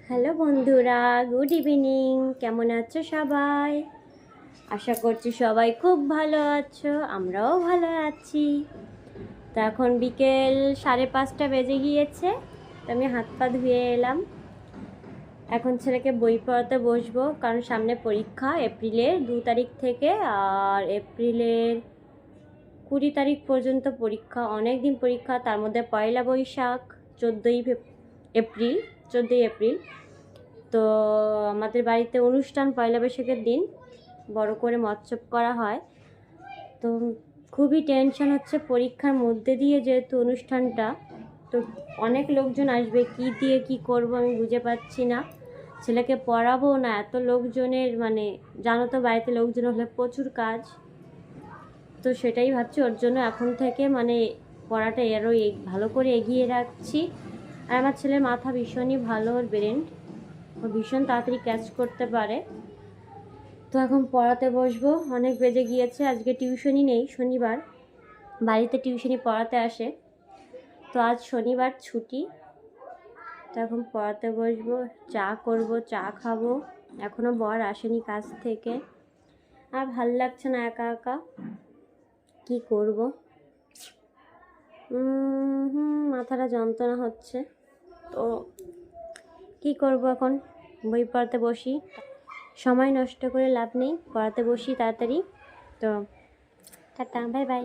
Hello বন্ধুরা, good evening. কেমন আছো সবাই? আশা করছি সবাই খুব ভালো আছো, আমরাও ভালো আছি। তো এখন বিকেল 5:30 বেজে গিয়েছে। তো আমি হাত পা ধুয়ে এলাম। এখন ছেলেকে বই পড়াতে বসবো, কারণ সামনে পরীক্ষা এপ্রিলের 2 তারিখ থেকে, আর এপ্রিলের 20 তারিখ পর্যন্ত পরীক্ষা। অনেক দিন পরীক্ষা, তার মধ্যে পয়লা বৈশাখ 14ই এপ্রিল। তো আমাদের বাড়িতে অনুষ্ঠান পয়লা বৈশাখের দিন বড় করে মৎসব করা হয়। তো খুবই টেনশন হচ্ছে, পরীক্ষার মধ্যে দিয়ে যেহেতু অনুষ্ঠানটা, তো অনেক লোকজন আসবে, কি দিয়ে কি করব আমি বুঝে পাচ্ছি না। ছেলেকে পড়াবো না, এত লোকজনের জানো তো, বাড়িতে লোকজন হলে প্রচুর কাজ। তো সেটাই ভাবছি, ওর জন্য এখন থেকে পড়াটা আরও ভালো করে এগিয়ে রাখছি। আর আমার ছেলের মাথা ভীষণই ভালো, ওর ব্রেন ও ভীষণ তাড়াতাড়ি ক্যাচ করতে পারে। তো এখন পড়াতে বসবো, অনেক বেজে গিয়েছে। আজকে টিউশনই নেই, শনিবার, বাড়িতে টিউশনি পড়াতে আসে। তো আজ শনিবার ছুটি। তো এখন পড়াতে বসবো, চা করব, চা খাবো। এখনও বর আসেনি কাজ থেকে, আর ভাল লাগছে না একা একা, কি করব। মাথাটা যন্ত্রণা হচ্ছে। তো কি করব, এখন বই পড়াতে বসি, সময় নষ্ট করে লাভ নেই, পড়াতে বসি তাড়াতাড়ি। তো টাটা, বাই বাই।